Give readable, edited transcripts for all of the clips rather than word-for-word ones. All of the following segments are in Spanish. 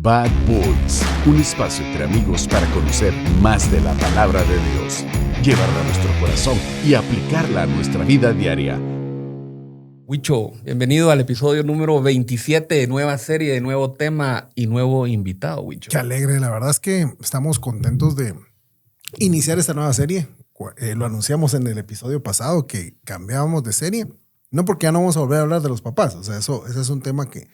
Bad Boys, un espacio entre amigos para conocer más de la palabra de Dios, llevarla a nuestro corazón y aplicarla a nuestra vida diaria. Huicho, bienvenido al episodio número 27 de nueva serie, de nuevo tema y nuevo invitado, Huicho. Qué alegre, la verdad es que estamos contentos de iniciar esta nueva serie. Lo anunciamos en el episodio pasado que cambiábamos de serie, no porque ya no vamos a volver a hablar de los papás, o sea, ese es un tema que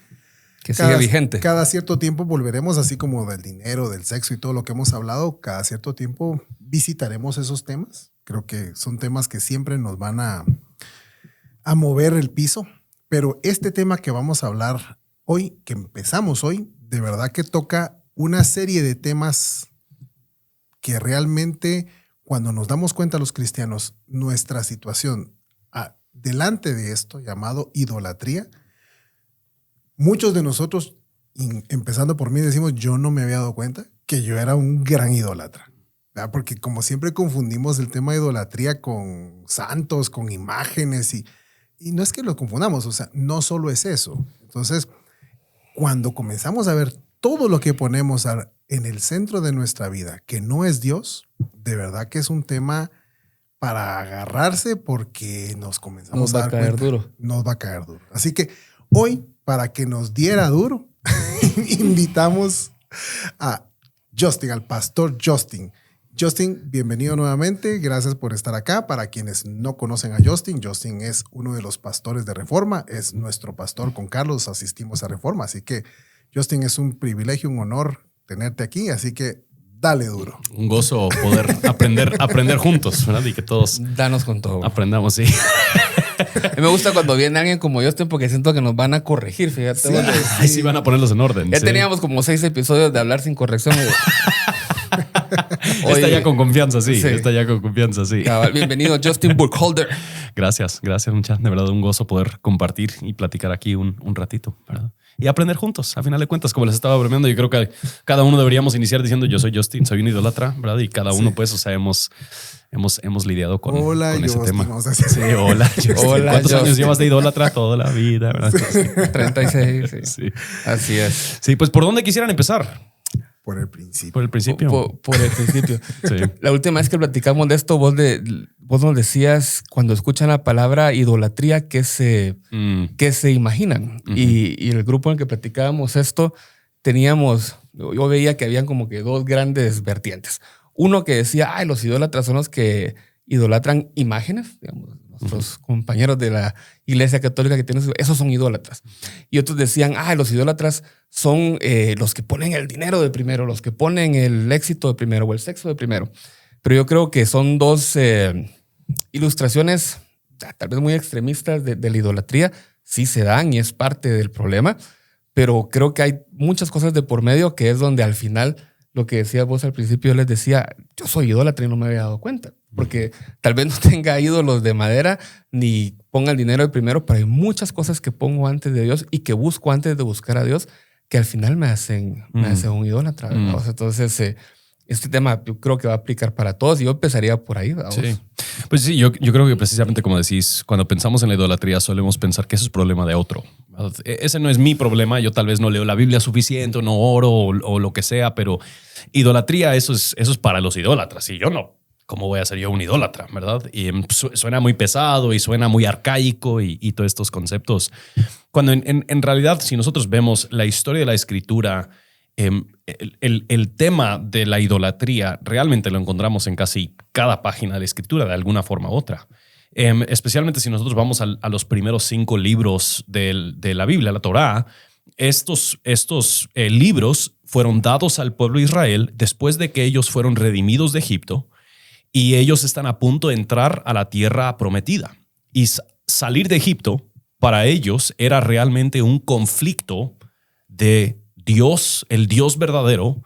sigue vigente. Cada cierto tiempo volveremos, así como del dinero, del sexo y todo lo que hemos hablado, cada cierto tiempo visitaremos esos temas. Creo que son temas que siempre nos van a mover el piso, pero este tema que vamos a hablar hoy, que empezamos hoy, de verdad que toca una serie de temas que realmente, cuando nos damos cuenta los cristianos, nuestra situación delante de esto llamado idolatría, muchos de nosotros, empezando por mí, decimos, yo no me había dado cuenta que yo era un gran idólatra. ¿Verdad? Porque como siempre confundimos el tema de idolatría con santos, con imágenes y no es que lo confundamos, o sea, no solo es eso. Entonces, cuando comenzamos a ver todo lo que ponemos en el centro de nuestra vida, que no es Dios, de verdad que es un tema para agarrarse porque nos comenzamos a dar cuenta. Nos va a caer duro. Así que hoy, para que nos diera duro, invitamos a Justin, al pastor Justin. Justin, bienvenido nuevamente. Gracias por estar acá. Para quienes no conocen a Justin, Justin es uno de los pastores de Reforma. Es nuestro pastor. Con Carlos asistimos a Reforma. Así que, Justin, es un privilegio, un honor tenerte aquí. Así que dale duro. Un gozo poder aprender juntos, ¿verdad? Y que todos danos con todo. Aprendamos, sí. Me gusta cuando viene alguien como Justin porque siento que nos van a corregir, fíjate. Sí, ahí sí van a ponerlos en orden. Ya teníamos como 6 episodios de hablar sin corrección. Está ya con confianza, sí. Está ya con confianza, sí. Cabal, bienvenido, Justin Burkholder. Gracias, muchachos. De verdad, un gozo poder compartir y platicar aquí un ratito, ¿verdad? Y aprender juntos. A final de cuentas, como les estaba bromeando, yo creo que cada uno deberíamos iniciar diciendo yo soy Justin, soy un idólatra, ¿verdad? Y cada uno, pues, o sea, hemos lidiado con ese tema. Sí, hola. Hola, ¿cuántos Justin. años llevas de idólatra? Toda la vida, ¿verdad? Sí. 36. Sí. Así es. Sí, pues, ¿por dónde quisieran empezar? Por el principio. Por el principio. Por el principio. Sí. La última vez que platicamos de esto, vos nos decías, cuando escuchan la palabra idolatría, ¿qué se imaginan? Uh-huh. Y el grupo en el que platicábamos esto, yo veía que habían como que 2 grandes vertientes. Uno que decía, los idólatras son los que idolatran imágenes, digamos, nuestros compañeros de la Iglesia Católica que tienen, esos son idólatras. Y otros decían, los idólatras son los que ponen el dinero de primero, los que ponen el éxito de primero o el sexo de primero. Pero yo creo que son 2 ilustraciones tal vez muy extremistas de la idolatría. Sí se dan y es parte del problema, pero creo que hay muchas cosas de por medio que es donde al final, lo que decías vos al principio, yo les decía, yo soy idólatra y no me había dado cuenta. Porque tal vez no tenga ídolos de madera ni ponga el dinero de primero, pero hay muchas cosas que pongo antes de Dios y que busco antes de buscar a Dios que al final me hacen un idólatra. O sea, entonces, este tema yo creo que va a aplicar para todos y yo empezaría por ahí. ¿Verdad? Sí. Pues sí, yo creo que precisamente como decís, cuando pensamos en la idolatría solemos pensar que eso es problema de otro. Ese no es mi problema. Yo tal vez no leo la Biblia suficiente, no oro o lo que sea, pero idolatría, eso es para los idólatras y yo no. ¿Cómo voy a ser yo un idólatra, verdad? Y suena muy pesado y suena muy arcaico y todos estos conceptos. Cuando en realidad, si nosotros vemos la historia de la Escritura, el tema de la idolatría realmente lo encontramos en casi cada página de la Escritura de alguna forma u otra. Especialmente si nosotros vamos a los primeros 5 libros de la Biblia, la Torá, estos libros fueron dados al pueblo de Israel después de que ellos fueron redimidos de Egipto. Y ellos están a punto de entrar a la tierra prometida. Y salir de Egipto, para ellos, era realmente un conflicto de Dios, el Dios verdadero,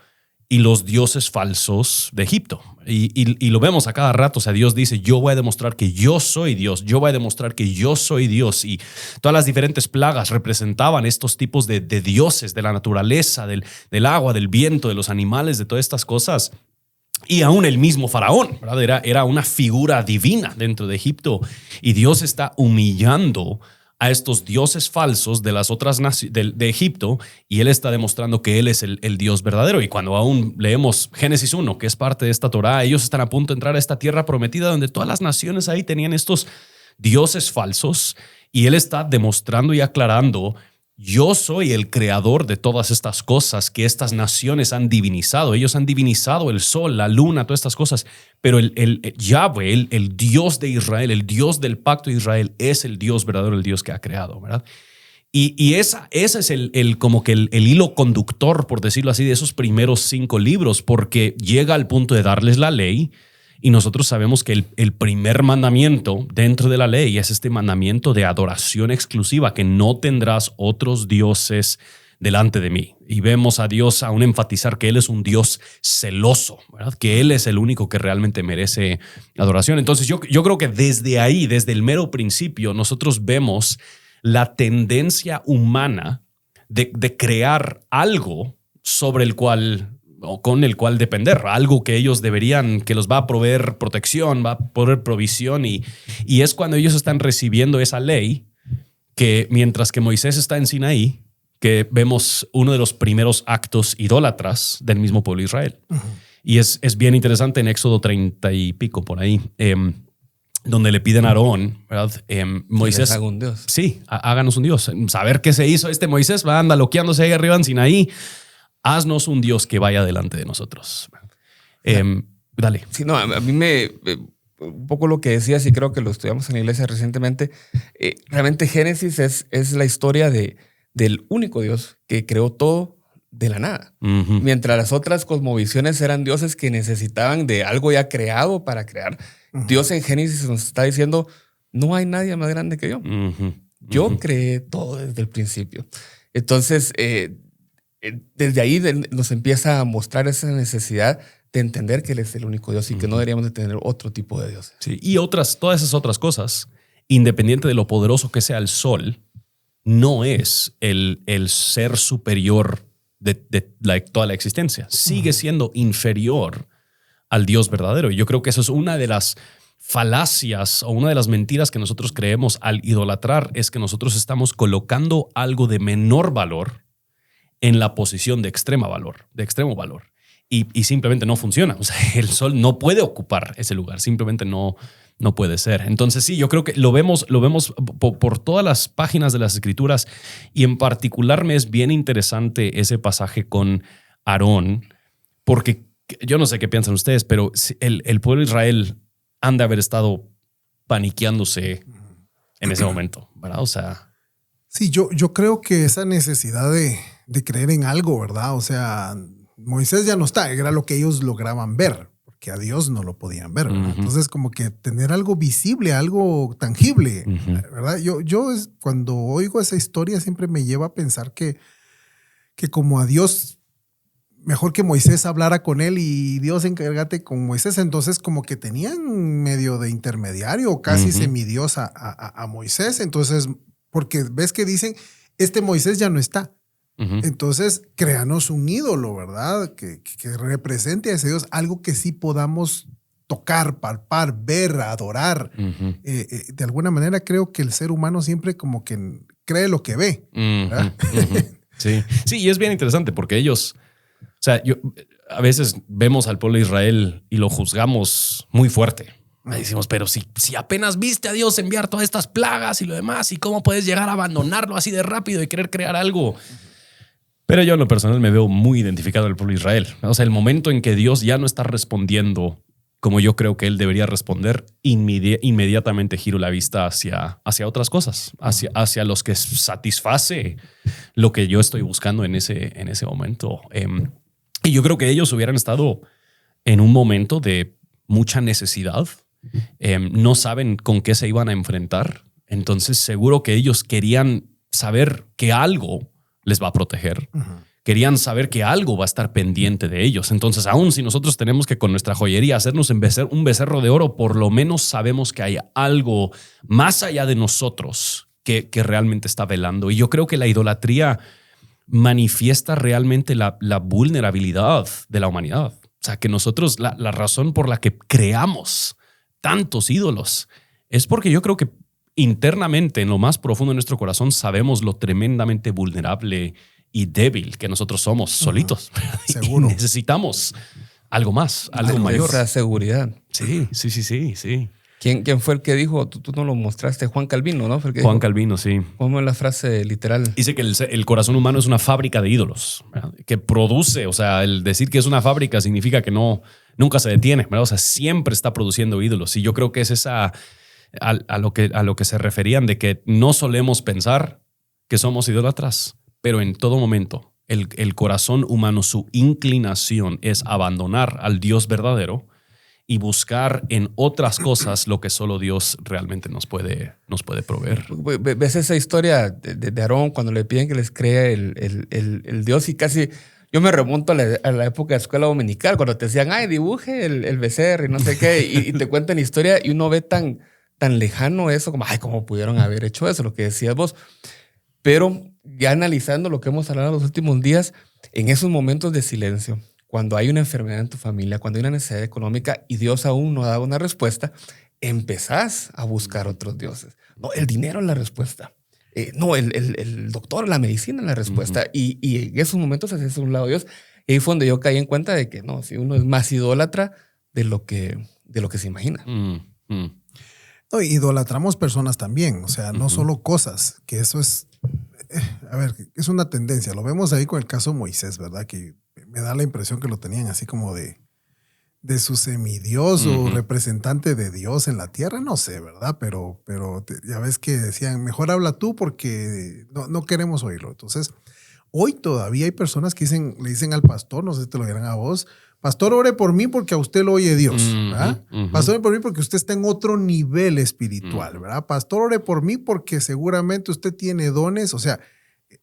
y los dioses falsos de Egipto. Y lo vemos a cada rato. O sea, Dios dice, yo voy a demostrar que yo soy Dios. Yo voy a demostrar que yo soy Dios. Y todas las diferentes plagas representaban estos tipos de dioses, de la naturaleza, del agua, del viento, de los animales, de todas estas cosas. Y aún el mismo faraón, ¿verdad? Era una figura divina dentro de Egipto. Y Dios está humillando a estos dioses falsos de las otras de Egipto, y él está demostrando que él es el Dios verdadero. Y cuando aún leemos Génesis 1, que es parte de esta Torá, ellos están a punto de entrar a esta tierra prometida donde todas las naciones ahí tenían estos dioses falsos, y él está demostrando y aclarando: yo soy el creador de todas estas cosas que estas naciones han divinizado. Ellos han divinizado el sol, la luna, todas estas cosas. Pero el Yahweh, el Dios de Israel, el Dios del pacto de Israel, es el Dios verdadero, el Dios que ha creado, ¿verdad? Y ese es como que el hilo conductor, por decirlo así, de esos primeros 5 libros, porque llega al punto de darles la ley. Y nosotros sabemos que el primer mandamiento dentro de la ley es este mandamiento de adoración exclusiva, que no tendrás otros dioses delante de mí. Y vemos a Dios aún enfatizar que Él es un Dios celoso, ¿verdad? Que Él es el único que realmente merece adoración. Entonces yo creo que desde ahí, desde el mero principio, nosotros vemos la tendencia humana de crear algo sobre el cual, o con el cual depender, algo que ellos deberían, que los va a proveer protección, va a proveer provisión, y es cuando ellos están recibiendo esa ley, que mientras que Moisés está en Sinaí, que vemos uno de los primeros actos idólatras del mismo pueblo de Israel. Y es bien interesante en Éxodo 30 y pico por ahí, donde le piden a Aarón, ¿verdad? Moisés, haga un Dios. Sí, háganos un Dios. Saber qué se hizo Moisés, va anda loqueándose ahí arriba en Sinaí. Haznos un Dios que vaya delante de nosotros. Dale. Sí, no, a mí un poco lo que decías, y creo que lo estudiamos en la iglesia recientemente, realmente Génesis es la historia del único Dios que creó todo de la nada. Uh-huh. Mientras las otras cosmovisiones eran dioses que necesitaban de algo ya creado para crear. Uh-huh. Dios en Génesis nos está diciendo: no hay nadie más grande que yo. Uh-huh. Yo creé todo desde el principio. Entonces, desde ahí nos empieza a mostrar esa necesidad de entender que Él es el único Dios y que no deberíamos de tener otro tipo de dioses. Sí, y todas esas otras cosas, independiente de lo poderoso que sea el sol, no es el ser superior de toda la existencia. Sigue siendo inferior al Dios verdadero. Y yo creo que eso es una de las falacias o una de las mentiras que nosotros creemos al idolatrar, es que nosotros estamos colocando algo de menor valor en la posición de extremo valor. Y simplemente no funciona. O sea, el sol no puede ocupar ese lugar. Simplemente no puede ser. Entonces sí, yo creo que lo vemos por todas las páginas de las Escrituras, y en particular me es bien interesante ese pasaje con Aarón, porque yo no sé qué piensan ustedes, pero el pueblo de Israel han de haber estado paniqueándose en ese momento, ¿verdad? O sea... Sí, yo creo que esa necesidad de creer en algo, ¿verdad? O sea, Moisés ya no está, era lo que ellos lograban ver, porque a Dios no lo podían ver, ¿verdad? Uh-huh. Entonces, como que tener algo visible, algo tangible, uh-huh, ¿verdad? Yo cuando oigo esa historia siempre me lleva a pensar que como a Dios, mejor que Moisés hablara con él y Dios encárgate con Moisés. Entonces, como que tenían medio de intermediario, casi uh-huh, semidios a Moisés. Entonces, porque ves que dicen, Moisés ya no está. Uh-huh. Entonces, créanos un ídolo, ¿verdad? Que represente a ese Dios, algo que sí podamos tocar, palpar, ver, adorar. Uh-huh. De alguna manera creo que el ser humano siempre como que cree lo que ve. ¿Verdad? Uh-huh. Sí, y es bien interesante porque ellos, o sea, a veces vemos al pueblo de Israel y lo juzgamos muy fuerte. Decimos, pero si apenas viste a Dios enviar todas estas plagas y lo demás, ¿y cómo puedes llegar a abandonarlo así de rápido y querer crear algo? Pero yo en lo personal me veo muy identificado al pueblo de Israel. O sea, el momento en que Dios ya no está respondiendo como yo creo que Él debería responder, inmediatamente giro la vista hacia otras cosas, hacia los que satisface lo que yo estoy buscando en ese momento. Y yo creo que ellos hubieran estado en un momento de mucha necesidad. No saben con qué se iban a enfrentar. Entonces seguro que ellos querían saber que algo les va a proteger. Uh-huh. Querían saber que algo va a estar pendiente de ellos. Entonces, aún si nosotros tenemos que con nuestra joyería hacernos un becerro de oro, por lo menos sabemos que hay algo más allá de nosotros que realmente está velando. Y yo creo que la idolatría manifiesta realmente la vulnerabilidad de la humanidad. O sea, que nosotros, la razón por la que creamos tantos ídolos es porque yo creo que internamente, en lo más profundo de nuestro corazón, sabemos lo tremendamente vulnerable y débil que nosotros somos solitos. Seguro. Y necesitamos algo más, algo mayor. Esa seguridad. Sí. ¿Quién fue el que dijo? Tú no lo mostraste, Juan Calvino, ¿no? Fue el que Juan dijo, Calvino, sí. ¿cómo es la frase literal? Dice que el corazón humano es una fábrica de ídolos, ¿verdad? Que produce, o sea, el decir que es una fábrica significa que nunca se detiene, ¿verdad? O sea, siempre está produciendo ídolos. Y yo creo que es esa a lo que se referían, de que no solemos pensar que somos idólatras, pero en todo momento el corazón humano, su inclinación es abandonar al Dios verdadero y buscar en otras cosas lo que solo Dios realmente nos puede proveer. ¿Ves esa historia de Aarón cuando le piden que les crea el Dios? Y casi yo me remonto a la época de escuela dominical, cuando te decían, ay, dibuje el becerro y no sé qué, y te cuentan la historia y uno ve tan lejano eso, como, ay, ¿cómo pudieron haber hecho eso? Lo que decías vos. Pero ya analizando lo que hemos hablado los últimos días, en esos momentos de silencio, cuando hay una enfermedad en tu familia, cuando hay una necesidad económica y Dios aún no da una respuesta, empezás a buscar otros dioses. No, el dinero es la respuesta. No, el doctor, la medicina es la respuesta. Y en esos momentos haces un lado Dios. Y ahí fue donde yo caí en cuenta de que no, si uno es más idólatra de lo que se imagina. No, idolatramos personas también, o sea, no solo cosas, que eso es, es una tendencia. Lo vemos ahí con el caso Moisés, ¿verdad? Que me da la impresión que lo tenían así como de su semidios o representante de Dios en la tierra, no sé, ¿verdad? Pero ya ves que decían, mejor habla tú porque no queremos oírlo. Entonces, hoy todavía hay personas que le dicen al pastor, no sé si te lo dirán a vos, pastor, ore por mí porque a usted lo oye Dios, ¿verdad? Pastor, ore por mí porque usted está en otro nivel espiritual, ¿verdad? Pastor, ore por mí porque seguramente usted tiene dones. O sea,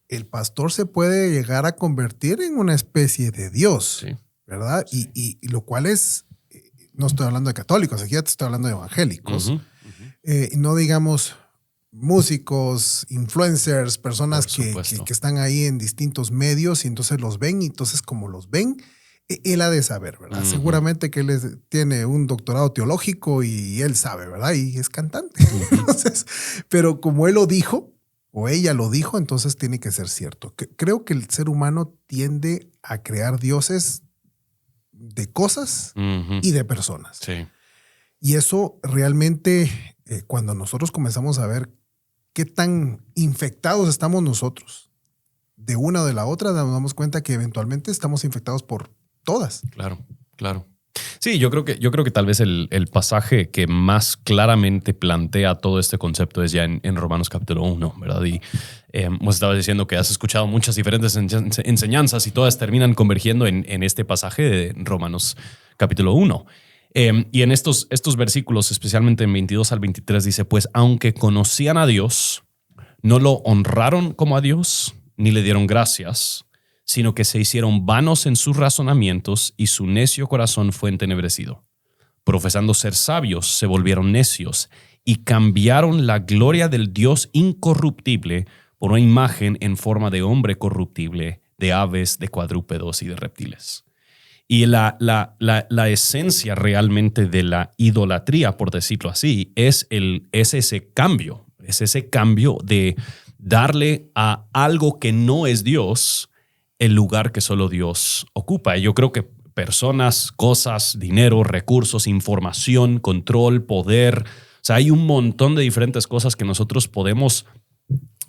el pastor se puede llegar a convertir en una especie de Dios, sí, ¿verdad? Sí. Y lo cual es, no estoy hablando de católicos, aquí ya te estoy hablando de evangélicos. No digamos músicos, influencers, personas que están ahí en distintos medios y entonces los ven y entonces como los ven, él ha de saber, ¿verdad? Seguramente que él tiene un doctorado teológico y él sabe, ¿verdad? Y es cantante. Entonces, pero como él lo dijo, o ella lo dijo, entonces tiene que ser cierto. Creo que el ser humano tiende a crear dioses de cosas y de personas. Sí. Y eso realmente, cuando nosotros comenzamos a ver qué tan infectados estamos nosotros de una o de la otra, nos damos cuenta que eventualmente estamos infectados por todas. Claro. Sí, yo creo que tal vez el pasaje que más claramente plantea todo este concepto es ya en Romanos capítulo 1, ¿verdad? Y vos estabas diciendo que has escuchado muchas diferentes enseñanzas y todas terminan convergiendo en este pasaje de Romanos capítulo 1. Y en estos versículos, especialmente en 22 al 23, dice, pues aunque conocían a Dios, no lo honraron como a Dios, ni le dieron gracias, sino que se hicieron vanos en sus razonamientos y su necio corazón fue entenebrecido. Profesando ser sabios, se volvieron necios y cambiaron la gloria del Dios incorruptible por una imagen en forma de hombre corruptible, de aves, de cuadrúpedos y de reptiles. Y la esencia realmente de la idolatría, por decirlo así, es ese cambio de darle a algo que no es Dios el lugar que solo Dios ocupa. Y yo creo que personas, cosas, dinero, recursos, información, control, poder, o sea, hay un montón de diferentes cosas que nosotros podemos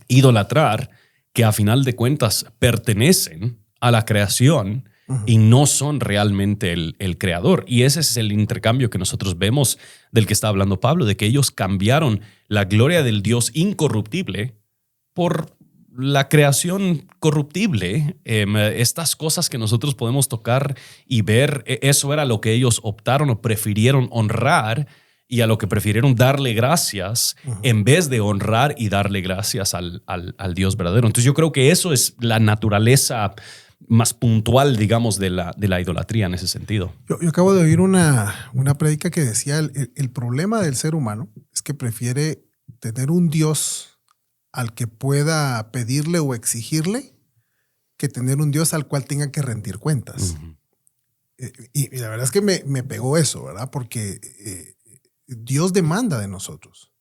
idolatrar que a final de cuentas pertenecen a la creación y no son realmente el creador. Y ese es el intercambio que nosotros vemos del que está hablando Pablo, de que ellos cambiaron la gloria del Dios incorruptible por la creación corruptible. Estas cosas que nosotros podemos tocar y ver, eso era lo que ellos optaron o prefirieron honrar y a lo que prefirieron darle gracias en vez de honrar y darle gracias al Dios verdadero. Entonces yo creo que eso es la naturaleza más puntual, digamos, de la idolatría en ese sentido. Yo acabo de oír una prédica que decía el problema del ser humano es que prefiere tener un Dios al que pueda pedirle o exigirle que tener un Dios al cual tenga que rendir cuentas. Y la verdad es que me pegó eso, ¿verdad? Porque Dios demanda de nosotros.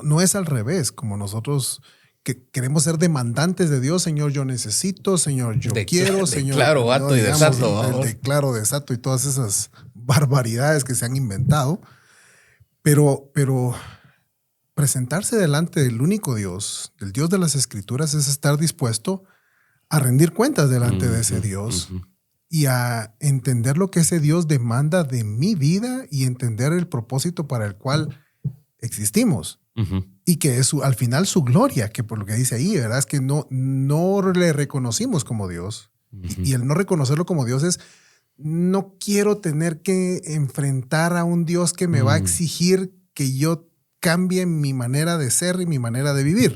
No es al revés, como nosotros que queremos ser demandantes de Dios. Señor, yo necesito, Señor, yo quiero, Señor. Declaro, vato y desato. Declaro, desato y todas esas barbaridades que se han inventado. Pero presentarse delante del único Dios, del Dios de las Escrituras, es estar dispuesto a rendir cuentas delante de ese Dios y a entender lo que ese Dios demanda de mi vida y entender el propósito para el cual existimos. Y que es al final su gloria, que por lo que dice ahí, ¿verdad? Es que no le reconocimos como Dios. Y el no reconocerlo como Dios es, no quiero tener que enfrentar a un Dios que me va a exigir que yo cambie mi manera de ser y mi manera de vivir.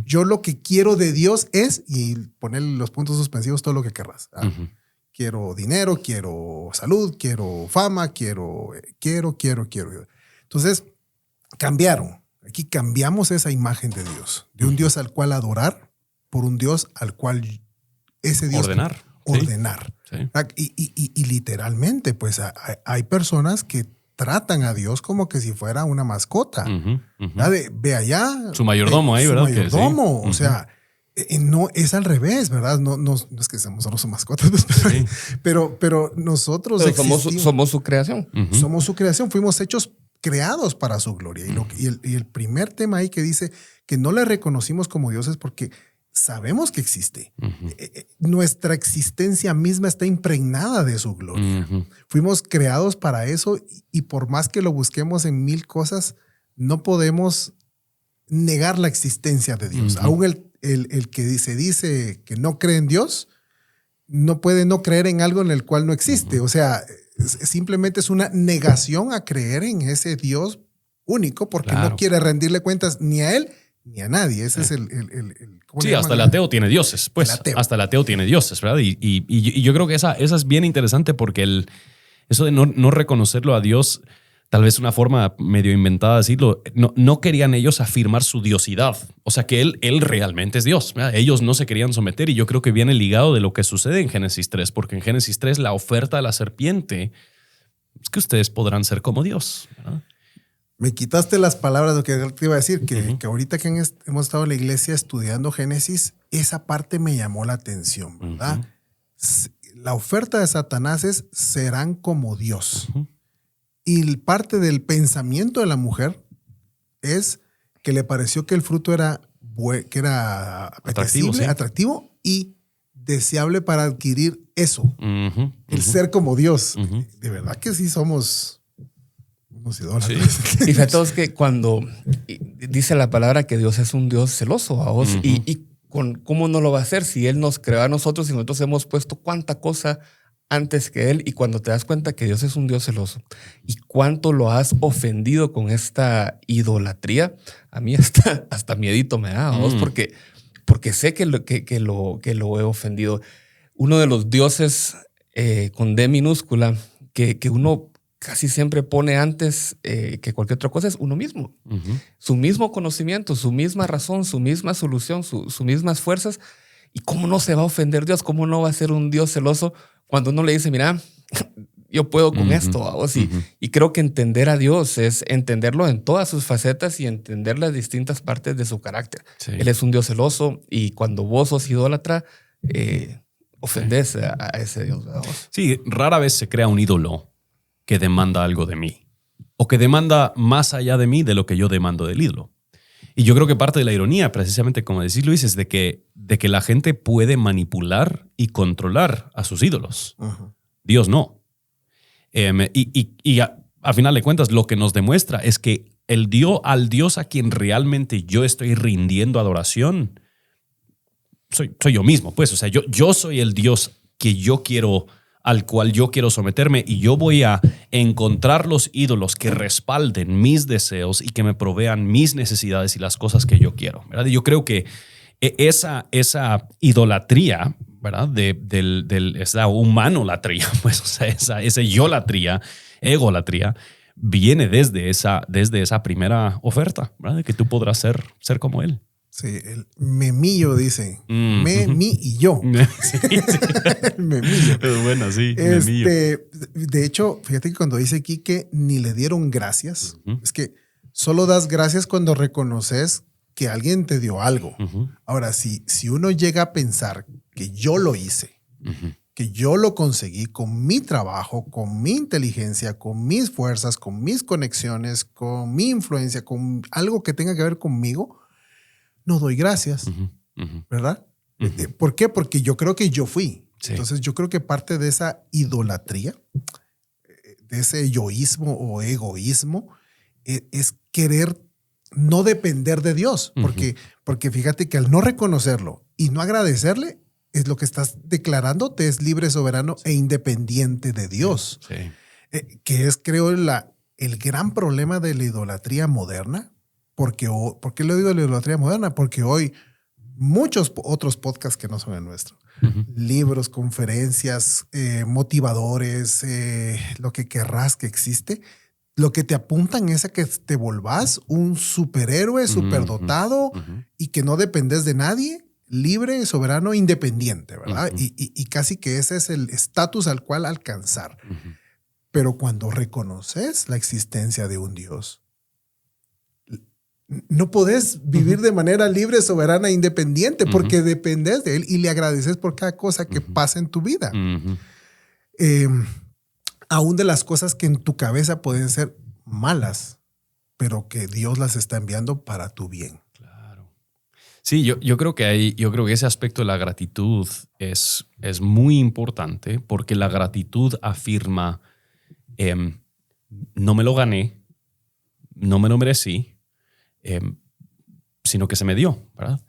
Yo lo que quiero de Dios es, y ponerle los puntos suspensivos, todo lo que querrás. Quiero dinero, quiero salud, quiero fama, quiero. Entonces, cambiaron. Aquí cambiamos esa imagen de Dios, de un Dios al cual adorar por un Dios al cual ese Dios ordenar. Sí. Y literalmente, pues hay personas que tratan a Dios como que si fuera una mascota. Ve allá. Su mayordomo ahí, ¿verdad? Su mayordomo. O sea, no es al revés, ¿verdad? No es que seamos solo sus mascotas, pero nosotros somos su creación. Somos su creación. Fuimos hechos creados para su gloria. Y el primer tema ahí que dice que no le reconocimos como Dios es porque sabemos que existe. Nuestra existencia misma está impregnada de su gloria. Fuimos creados para eso y por más que lo busquemos en mil cosas, no podemos negar la existencia de Dios. Aún el que se dice que no cree en Dios, no puede no creer en algo en el cual no existe. O sea, simplemente es una negación a creer en ese Dios único porque no quiere rendirle cuentas ni a él ni a nadie. Ese es el sí, hasta el ateo tiene dioses, pues. Hasta el ateo tiene dioses, ¿verdad? Y yo creo que esa es bien interesante porque eso de no reconocerlo a Dios, tal vez una forma medio inventada de decirlo, no querían ellos afirmar su diosidad. O sea, que él realmente es Dios, ¿verdad? Ellos no se querían someter y yo creo que viene ligado de lo que sucede en Génesis 3, porque en Génesis 3 la oferta de la serpiente es que ustedes podrán ser como Dios, ¿verdad? Me quitaste las palabras de lo que te iba a decir, que ahorita que hemos estado en la iglesia estudiando Génesis, esa parte me llamó la atención, ¿verdad? La oferta de Satanás es, serán como Dios. Y parte del pensamiento de la mujer es que le pareció que el fruto era atractivo y deseable para adquirir eso. El ser como Dios. De verdad que sí somos unos idólatras. Sí. Y fíjate todos que cuando dice la palabra que Dios es un Dios celoso a vos, y ¿cómo no lo va a hacer si Él nos creó a nosotros y nosotros hemos puesto cuánta cosa antes que Él? Y cuando te das cuenta que Dios es un Dios celoso y cuánto lo has ofendido con esta idolatría, a mí hasta miedito me da, ¿vos? Porque sé que lo he ofendido. Uno de los dioses con D minúscula que uno casi siempre pone antes que cualquier otra cosa es uno mismo. Su mismo conocimiento, su misma razón, su misma solución, sus mismas fuerzas. ¿Y cómo no se va a ofender Dios? ¿Cómo no va a ser un Dios celoso cuando uno le dice, mira, yo puedo con esto? ¿Vos? Y creo que entender a Dios es entenderlo en todas sus facetas y entender las distintas partes de su carácter. Sí. Él es un Dios celoso y cuando vos sos idólatra, ofendés a ese Dios. ¿Verdad? Sí, rara vez se crea un ídolo que demanda algo de mí o que demanda más allá de mí de lo que yo demando del ídolo. Y yo creo que parte de la ironía, precisamente como decís Luis, es de que la gente puede manipular y controlar a sus ídolos. Dios no. A final de cuentas, lo que nos demuestra es que al Dios a quien realmente yo estoy rindiendo adoración, soy yo mismo. Pues, o sea, yo soy el Dios que yo quiero, al cual yo quiero someterme, y yo voy a encontrar los ídolos que respalden mis deseos y que me provean mis necesidades y las cosas que yo quiero, ¿verdad? Y yo creo que esa idolatría, ¿verdad? Esa humanolatría, pues, o sea, esa yolatría, egolatría, viene desde esa primera oferta, ¿verdad? De que tú podrás ser como Él. Sí, el memillo dice. Me, mi y yo. Sí. Memillo. Es bueno, sí. Memillo. De hecho, fíjate que cuando dice aquí que ni le dieron gracias, es que Solo das gracias cuando reconoces que alguien te dio algo. Ujú. Ahora, si uno llega a pensar que yo lo hice, Ujú. que yo lo conseguí con mi trabajo, con mi inteligencia, con mis fuerzas, con mis conexiones, con mi influencia, con algo que tenga que ver conmigo, no doy gracias, Ujú. Ujú. ¿verdad? Ujú. ¿Por qué? Porque yo creo que yo fui. Sí. Entonces yo creo que parte de esa idolatría, de ese yoísmo o egoísmo, es querer no depender de Dios. Porque fíjate que al no reconocerlo y no agradecerle, es lo que estás declarando, te es libre, soberano e independiente de Dios. Sí. Que es, creo, el gran problema de la idolatría moderna. ¿Por qué lo digo de la idolatría moderna? Porque hoy muchos otros podcasts que no son el nuestro, Ujú. libros, conferencias, motivadores, lo que querrás que existe, lo que te apuntan es a que te volvás un superhéroe, superdotado Ujú. y que no dependes de nadie, libre, soberano, independiente, ¿verdad? Ujú. Y casi que ese es el estatus al cual alcanzar. Ujú. Pero cuando reconoces la existencia de un Dios, no podés vivir de manera libre, soberana, independiente, porque dependes de Él y le agradeces por cada cosa que pasa en tu vida. Ujú. Aún de las cosas que en tu cabeza pueden ser malas, pero que Dios las está enviando para tu bien. Claro. Sí, yo creo que ese aspecto de la gratitud es muy importante porque la gratitud afirma, no me lo gané, no me lo merecí, sino que se me dio, ¿verdad?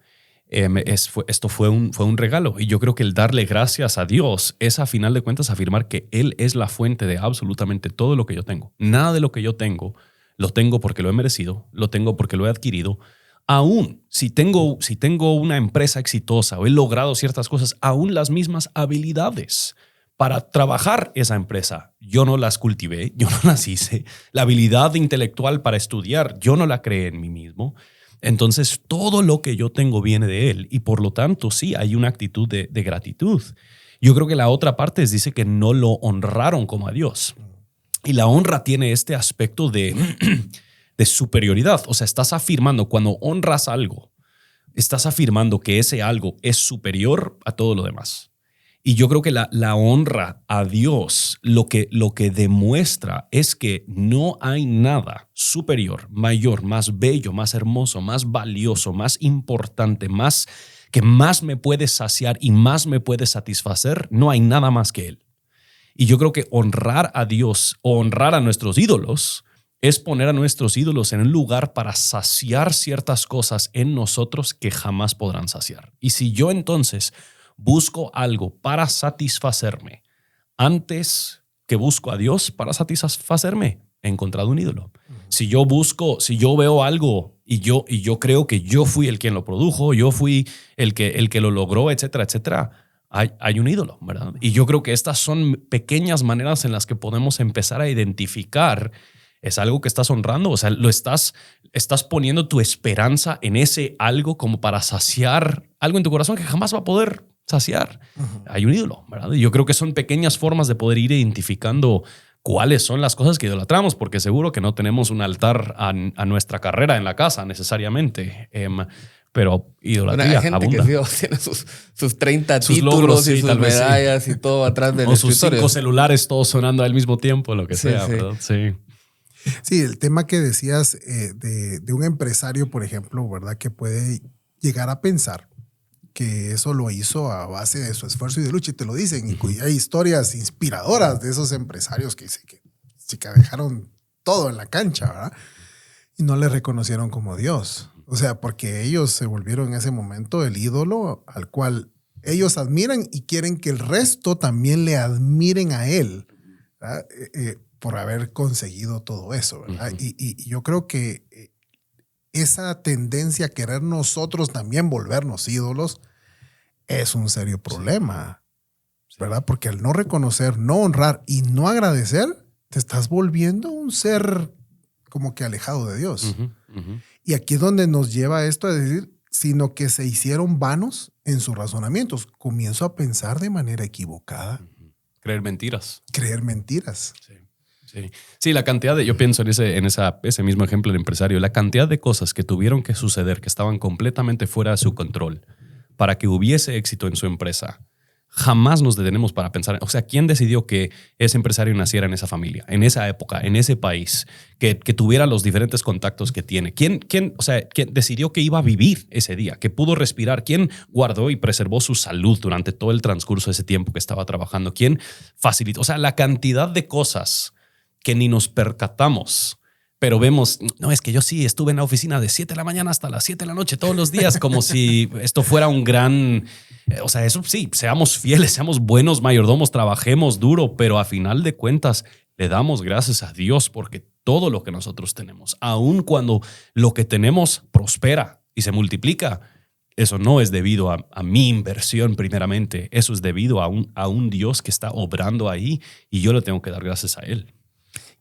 Esto fue un regalo y yo creo que el darle gracias a Dios es a final de cuentas afirmar que Él es la fuente de absolutamente todo lo que yo tengo. Nada de lo que yo tengo lo tengo porque lo he merecido, lo tengo porque lo he adquirido. Aún si tengo una empresa exitosa o he logrado ciertas cosas, aún las mismas habilidades para trabajar esa empresa, yo no las cultivé, yo no las hice. La habilidad intelectual para estudiar, yo no la creé en mí mismo. Entonces, todo lo que yo tengo viene de Él y por lo tanto, sí, hay una actitud de gratitud. Yo creo que la otra parte dice que no lo honraron como a Dios. Y la honra tiene este aspecto de superioridad. O sea, estás afirmando, cuando honras algo, estás afirmando que ese algo es superior a todo lo demás. Y yo creo que la honra a Dios lo que demuestra es que no hay nada superior, mayor, más bello, más hermoso, más valioso, más importante, que más me puede saciar y más me puede satisfacer. No hay nada más que Él. Y yo creo que honrar a Dios o honrar a nuestros ídolos es poner a nuestros ídolos en un lugar para saciar ciertas cosas en nosotros que jamás podrán saciar. Y si yo entonces busco algo para satisfacerme antes que busco a Dios para satisfacerme, he encontrado un ídolo. Si yo veo algo y yo creo que yo fui el quien lo produjo, yo fui el que lo logró, etcétera, etcétera, hay un ídolo, ¿verdad? Y yo creo que estas son pequeñas maneras en las que podemos empezar a identificar es algo que estás honrando, o sea, estás poniendo tu esperanza en ese algo como para saciar algo en tu corazón que jamás va a poder saciar. Hay un ídolo, ¿verdad? Y yo creo que son pequeñas formas de poder ir identificando cuáles son las cosas que idolatramos, porque seguro que no tenemos un altar a nuestra carrera en la casa necesariamente, pero idolatría hay gente abunda. que Dios tiene sus 30 Sus títulos logros, y sí, sus tal vez sí. medallas y todo atrás del O sus escritorio. 5 celulares todos sonando al mismo tiempo, lo que Sí, sea, sí. ¿verdad? Sí. Sí, el tema que decías de un empresario, por ejemplo, ¿verdad? Que puede llegar a pensar que eso lo hizo a base de su esfuerzo y de lucha, y te lo dicen. Y hay historias inspiradoras de esos empresarios que dejaron todo en la cancha, ¿verdad? Y no le reconocieron como Dios. O sea, porque ellos se volvieron en ese momento el ídolo al cual ellos admiran y quieren que el resto también le admiren a él, ¿verdad? Por haber conseguido todo eso, ¿verdad? Y yo creo que esa tendencia a querer nosotros también volvernos ídolos es un serio problema, ¿verdad? Porque al no reconocer, no honrar y no agradecer, te estás volviendo un ser como que alejado de Dios. Y aquí es donde nos lleva esto a decir, sino que se hicieron vanos en sus razonamientos. Comienzo a pensar de manera equivocada. Creer mentiras. Creer mentiras. Sí. Sí, la cantidad yo pienso en ese mismo ejemplo del empresario, la cantidad de cosas que tuvieron que suceder, que estaban completamente fuera de su control para que hubiese éxito en su empresa. Jamás nos detenemos para pensar, o sea, ¿quién decidió que ese empresario naciera en esa familia, en esa época, en ese país, que tuviera los diferentes contactos que tiene? ¿Quién decidió que iba a vivir ese día, que pudo respirar? ¿Quién guardó y preservó su salud durante todo el transcurso de ese tiempo que estaba trabajando? ¿Quién facilitó? O sea, la cantidad de cosas que ni nos percatamos, pero vemos, no, es que yo sí estuve en la oficina de 7 de la mañana hasta las 7 de la noche todos los días, como si esto fuera un gran... O sea, eso sí, seamos fieles, seamos buenos mayordomos, trabajemos duro, pero a final de cuentas le damos gracias a Dios porque todo lo que nosotros tenemos, aun cuando lo que tenemos prospera y se multiplica, eso no es debido a mi inversión primeramente, eso es debido a un Dios que está obrando ahí y yo le tengo que dar gracias a Él.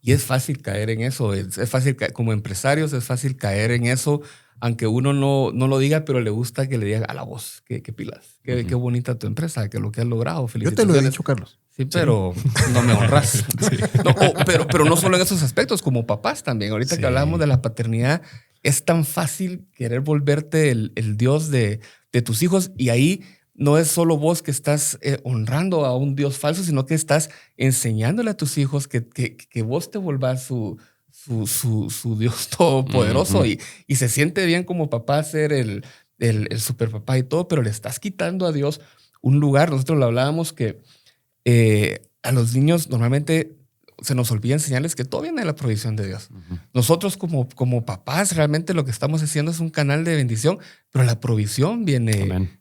Y es fácil caer en eso, es fácil, como empresarios es fácil caer en eso, aunque uno no lo diga, pero le gusta que le diga a la voz, qué pilas, qué bonita tu empresa, que lo que has logrado, felicitaciones. Yo te lo he dicho, Carlos. Sí, pero no me honras. Sí. No, pero no solo en esos aspectos, como papás también. Ahorita que hablábamos de la paternidad, es tan fácil querer volverte el Dios de tus hijos y ahí no es solo vos que estás honrando a un Dios falso, sino que estás enseñándole a tus hijos que vos te volvás su Dios todopoderoso y se siente bien como papá ser el super papá y todo, pero le estás quitando a Dios un lugar. Nosotros lo hablábamos que a los niños normalmente se nos olvida enseñarles que todo viene de la provisión de Dios. Nosotros como papás realmente lo que estamos haciendo es un canal de bendición, pero la provisión viene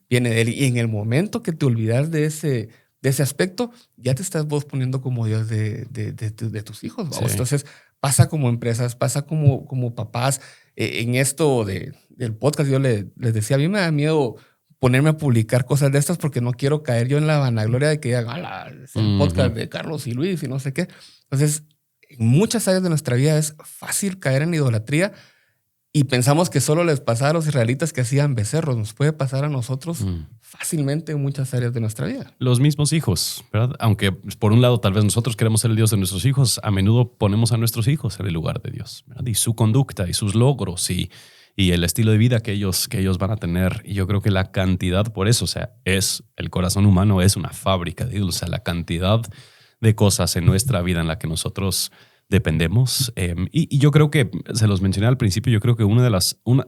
de Él. Y en el momento que te olvidas de ese aspecto, ya te estás vos poniendo como Dios de tus hijos. Sí. Entonces pasa como empresas, pasa como papás. En esto del podcast yo les decía, a mí me da miedo ponerme a publicar cosas de estas porque no quiero caer yo en la vanagloria de que digan, es el podcast de Carlos y Luis y no sé qué. Entonces, en muchas áreas de nuestra vida es fácil caer en idolatría y pensamos que solo les pasaba a los israelitas que hacían becerros. Nos puede pasar a nosotros fácilmente en muchas áreas de nuestra vida. Los mismos hijos, ¿verdad? Aunque por un lado tal vez nosotros queremos ser el Dios de nuestros hijos, a menudo ponemos a nuestros hijos en el lugar de Dios, ¿verdad? Y su conducta y sus logros y el estilo de vida que ellos van a tener. Y yo creo que la cantidad, por eso, o sea, el corazón humano es una fábrica de ídolos. O sea, la cantidad de cosas en nuestra vida en la que nosotros dependemos. Y yo creo que, se los mencioné al principio, yo creo que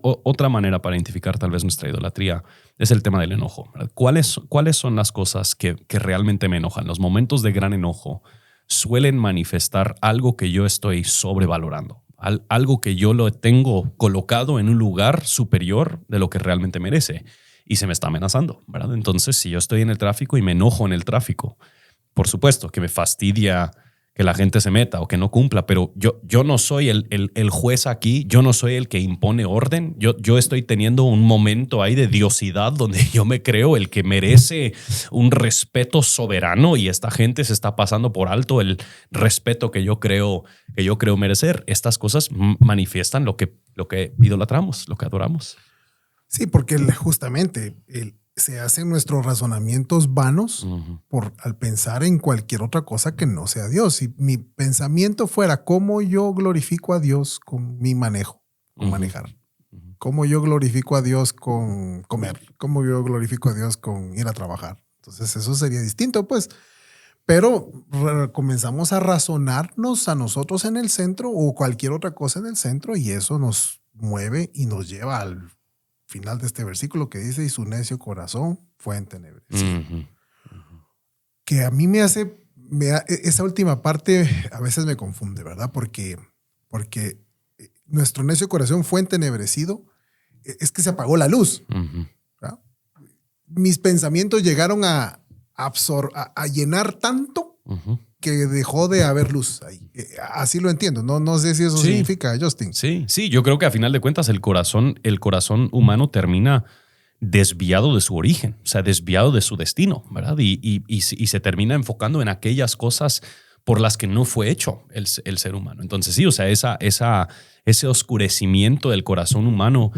otra manera para identificar tal vez nuestra idolatría es el tema del enojo, ¿verdad? ¿Cuáles son las cosas que realmente me enojan? Los momentos de gran enojo suelen manifestar algo que yo estoy sobrevalorando. Algo que yo lo tengo colocado en un lugar superior de lo que realmente merece y se me está amenazando, ¿verdad? Entonces, si yo estoy en el tráfico y me enojo en el tráfico, por supuesto que me fastidia que la gente se meta o que no cumpla, pero yo no soy el juez aquí, yo no soy el que impone orden, yo estoy teniendo un momento ahí de diosidad donde yo me creo el que merece un respeto soberano y esta gente se está pasando por alto el respeto que yo creo merecer. Estas cosas manifiestan lo que idolatramos, lo que adoramos. Sí, porque justamente se hacen nuestros razonamientos vanos al pensar en cualquier otra cosa que no sea Dios. Si mi pensamiento fuera cómo yo glorifico a Dios con mi manejo, con manejar, cómo yo glorifico a Dios con comer, cómo yo glorifico a Dios con ir a trabajar. Entonces eso sería distinto, pues. Pero comenzamos a razonarnos a nosotros en el centro o cualquier otra cosa en el centro y eso nos mueve y nos lleva al final de este versículo que dice, y su necio corazón fue entenebrecido. Que a mí esa última parte a veces me confunde, ¿verdad? Porque nuestro necio corazón fue entenebrecido, es que se apagó la luz. ¿Verdad? Mis pensamientos llegaron a llenar tanto que dejó de haber luz ahí. Así lo entiendo. No sé si eso significa, Justin. Sí, yo creo que a final de cuentas el corazón humano termina desviado de su origen, o sea, desviado de su destino, ¿verdad? Y se termina enfocando en aquellas cosas por las que no fue hecho el ser humano. Entonces sí, o sea, ese oscurecimiento del corazón humano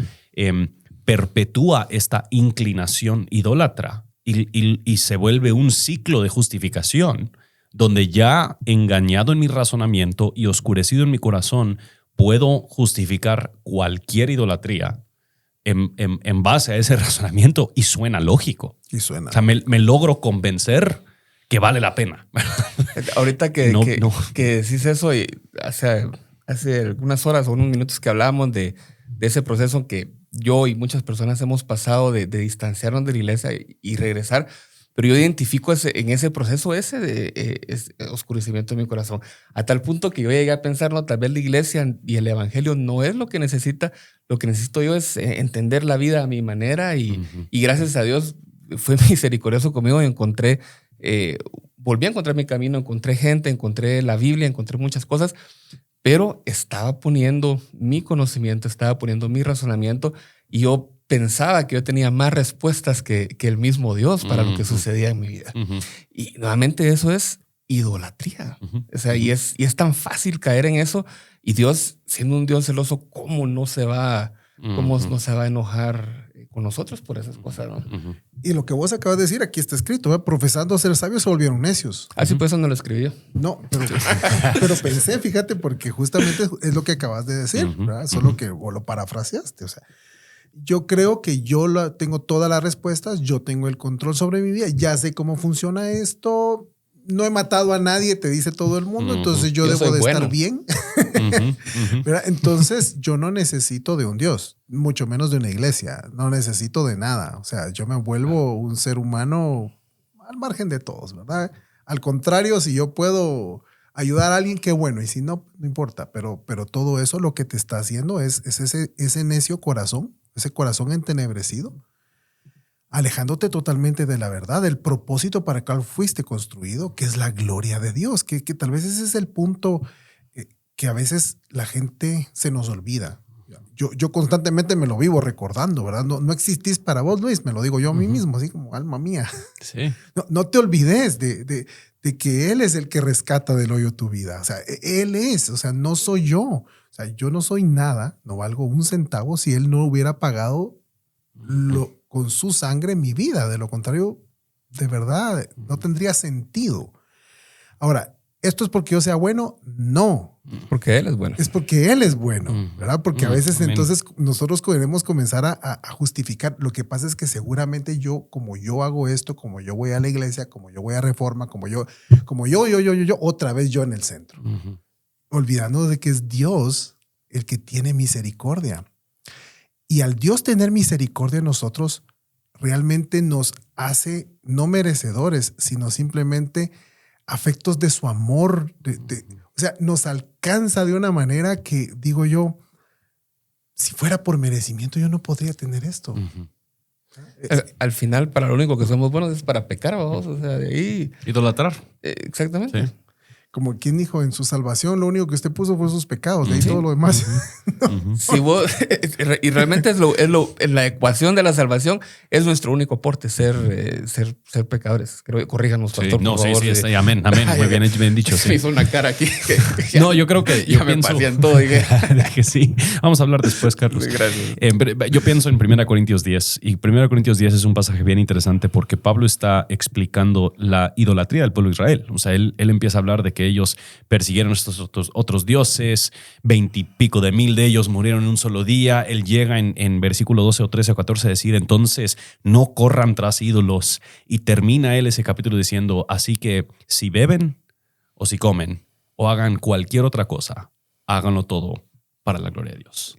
perpetúa esta inclinación idólatra y se vuelve un ciclo de justificación donde ya engañado en mi razonamiento y oscurecido en mi corazón, puedo justificar cualquier idolatría en base a ese razonamiento y suena lógico. Y suena. O sea, me logro convencer que vale la pena. Ahorita que decís eso, y hace algunas horas o unos minutos que hablábamos de ese proceso que yo y muchas personas hemos pasado de distanciarnos de la iglesia y regresar, pero yo identifico en ese proceso de oscurecimiento de mi corazón, a tal punto que yo llegué a pensar, no, tal vez la iglesia y el evangelio no es lo que necesita, lo que necesito yo es entender la vida a mi manera y gracias a Dios fue misericordioso conmigo y encontré, volví a encontrar mi camino, encontré gente, encontré la Biblia, encontré muchas cosas, pero estaba poniendo mi conocimiento, estaba poniendo mi razonamiento y yo pensaba que yo tenía más respuestas que el mismo Dios para lo que sucedía en mi vida. Y nuevamente eso es idolatría. O sea, y es tan fácil caer en eso. Y Dios, siendo un Dios celoso, ¿cómo no se va a enojar con nosotros por esas cosas, ¿no? Y lo que vos acabas de decir, aquí está escrito, ¿eh? Profesando ser sabios se volvieron necios. Así por eso no lo escribí yo. No, pero pensé, fíjate, porque justamente es lo que acabas de decir, ¿verdad? Solo que vos lo parafraseaste, o sea. Yo creo que yo tengo todas las respuestas, yo tengo el control sobre mi vida, ya sé cómo funciona esto, no he matado a nadie, te dice todo el mundo, entonces yo debo de estar bien. Entonces yo no necesito de un Dios, mucho menos de una iglesia, no necesito de nada. O sea, yo me vuelvo un ser humano al margen de todos, ¿verdad? Al contrario, si yo puedo ayudar a alguien, qué bueno, y si no, no importa, pero todo eso lo que te está haciendo es ese necio corazón, ese corazón entenebrecido, alejándote totalmente de la verdad, del propósito para el cual fuiste construido, que es la gloria de Dios, que tal vez ese es el punto que a veces la gente se nos olvida. Yo constantemente me lo vivo recordando, ¿verdad? No existís para vos, Luis, me lo digo yo a mí mismo, así como alma mía. Sí. No te olvides de que Él es el que rescata del hoyo tu vida. O sea, Él es, o sea, no soy yo. O sea, yo no soy nada, no valgo un centavo si Él no hubiera pagado con su sangre mi vida. De lo contrario, de verdad, no tendría sentido. Ahora, ¿esto es porque yo sea bueno? No. Porque Él es bueno. Es porque Él es bueno, ¿verdad? Porque a veces entonces nosotros queremos comenzar a justificar. Lo que pasa es que seguramente como yo hago esto, como yo voy a la iglesia, como yo voy a Reforma, como yo, otra vez yo en el centro. Olvidando de que es Dios el que tiene misericordia. Y al Dios tener misericordia en nosotros, realmente nos hace no merecedores, sino simplemente afectos de su amor. O sea, nos alcanza de una manera que, digo yo, si fuera por merecimiento, yo no podría tener esto. Al final, para lo único que somos buenos es para pecar, vamos. O sea, de ahí. Idolatrar. Exactamente. Sí. Como quien dijo, en su salvación, lo único que usted puso fue sus pecados, de ahí todo lo demás. Si vos, y realmente en la ecuación de la salvación es nuestro único aporte, ser pecadores. Creo que corríjanos, pastor, Sí, no, por favor. sí, amén. Muy bien dicho. Sí. Me hizo una cara aquí. No, yo creo que ya me pacientó, dije. Que sí. Vamos a hablar después, Carlos. Sí, gracias. Yo pienso en 1 Corintios 10 y 1 Corintios 10 es un pasaje bien interesante porque Pablo está explicando la idolatría del pueblo de Israel. O sea, él empieza a hablar de que ellos persiguieron a estos otros dioses, 20 y pico de mil de ellos murieron en un solo día. Él llega en versículo 12 o 13 o 14 a decir, entonces no corran tras ídolos, y termina él ese capítulo diciendo, así que si beben o si comen o hagan cualquier otra cosa, háganlo todo para la gloria de Dios.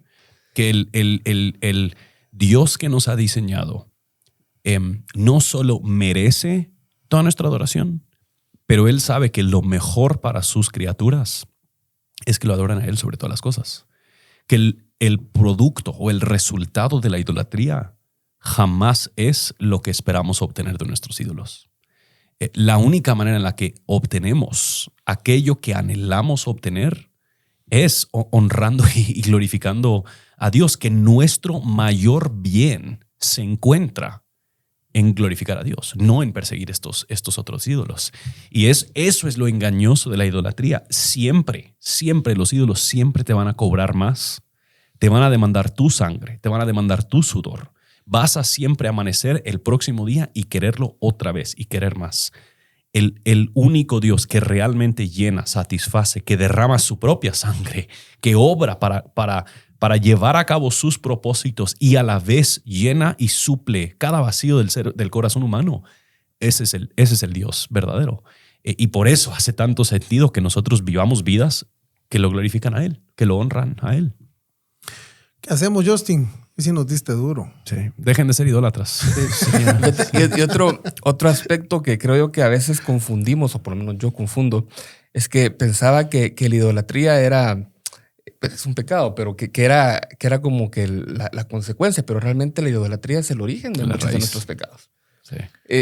Que el Dios que nos ha diseñado no solo merece toda nuestra adoración, pero Él sabe que lo mejor para sus criaturas es que lo adoran a Él sobre todas las cosas. Que el producto o el resultado de la idolatría jamás es lo que esperamos obtener de nuestros ídolos. La única manera en la que obtenemos aquello que anhelamos obtener es honrando y glorificando a Dios, que nuestro mayor bien se encuentra en glorificar a Dios, no en perseguir estos otros ídolos. Y eso es lo engañoso de la idolatría. Siempre los ídolos siempre te van a cobrar más, te van a demandar tu sangre, te van a demandar tu sudor. Vas a siempre amanecer el próximo día y quererlo otra vez y querer más. el único Dios que realmente llena, satisface, que derrama su propia sangre, que obra para llevar a cabo sus propósitos y a la vez llena y suple cada vacío del corazón humano. Ese es el Dios verdadero. Y por eso hace tanto sentido que nosotros vivamos vidas que lo glorifican a Él, que lo honran a Él. ¿Qué hacemos, Justin? Y si nos diste duro. Sí. Dejen de ser idólatras. Sí. Y otro aspecto que creo yo que a veces confundimos, o por lo menos yo confundo, es que pensaba que la idolatría era, es un pecado, pero que era como que la consecuencia, pero realmente la idolatría es el origen de muchos de nuestros pecados. Sí.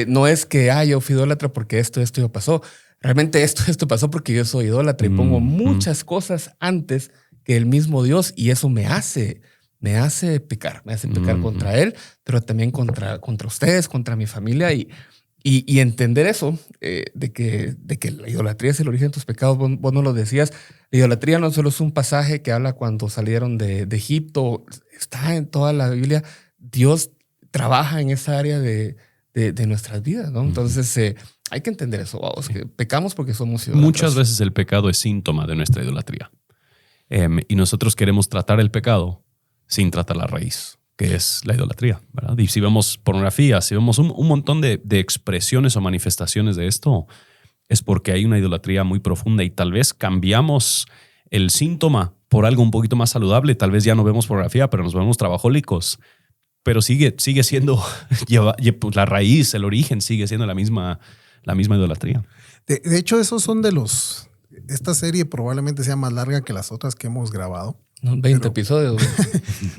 No es que yo fui idólatra porque esto pasó. Realmente esto pasó porque yo soy idólatra y pongo muchas cosas antes que el mismo Dios, y eso me hace pecar. Me hace pecar contra Él, pero también contra ustedes, contra mi familia. Y entender eso, de que la idolatría es el origen de tus pecados. Vos no lo decías. La idolatría no solo es un pasaje que habla cuando salieron de Egipto. Está en toda la Biblia. Dios trabaja en esa área de nuestras vidas, ¿no? Entonces hay que entender eso, vamos, que pecamos porque somos idolatras. Muchas veces el pecado es síntoma de nuestra idolatría. Y nosotros queremos tratar el pecado sin tratar la raíz, que es la idolatría, ¿verdad? Y si vemos pornografía, si vemos un montón de expresiones o manifestaciones de esto, es porque hay una idolatría muy profunda y tal vez cambiamos el síntoma por algo un poquito más saludable. Tal vez ya no vemos pornografía, pero nos vemos trabajólicos. Pero sigue siendo la raíz, el origen sigue siendo la misma idolatría. De hecho, esos son esta serie probablemente sea más larga que las otras que hemos grabado. 20 episodios.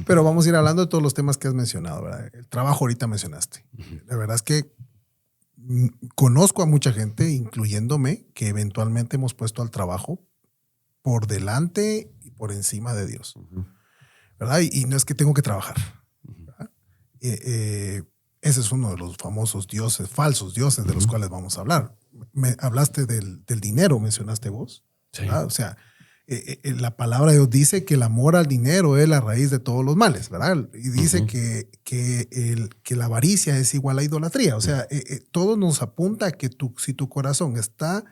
Pero vamos a ir hablando de todos los temas que has mencionado, ¿verdad? El trabajo ahorita mencionaste. La verdad es que conozco a mucha gente, incluyéndome, que eventualmente hemos puesto al trabajo por delante y por encima de Dios. ¿Verdad? Y no es que tengo que trabajar. Ese es uno de los famosos dioses, falsos dioses de los cuales vamos a hablar. Hablaste del dinero, mencionaste vos. Sí. O sea, la palabra de Dios dice que el amor al dinero es la raíz de todos los males, ¿verdad? Y dice que la avaricia es igual a idolatría. O sea, todo nos apunta a que si tu corazón está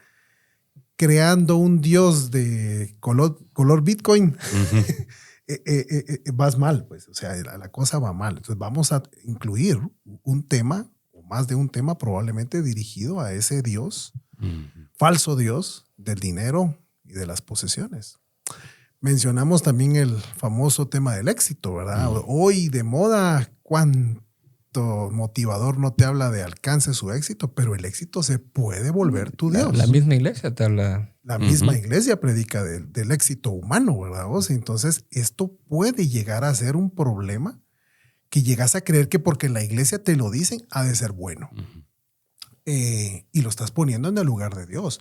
creando un dios de color Bitcoin, vas mal, pues. O sea, la cosa va mal. Entonces vamos a incluir un tema, o más de un tema probablemente dirigido a ese dios, falso dios del dinero y de las posesiones. Mencionamos también el famoso tema del éxito, ¿verdad? Hoy de moda, cuánto motivador no te habla de alcance su éxito, pero el éxito se puede volver tu Dios. La misma iglesia te habla. La misma iglesia predica del éxito humano, ¿verdad? Entonces, esto puede llegar a ser un problema que llegas a creer que porque la iglesia te lo dicen, ha de ser bueno. Y lo estás poniendo en el lugar de Dios.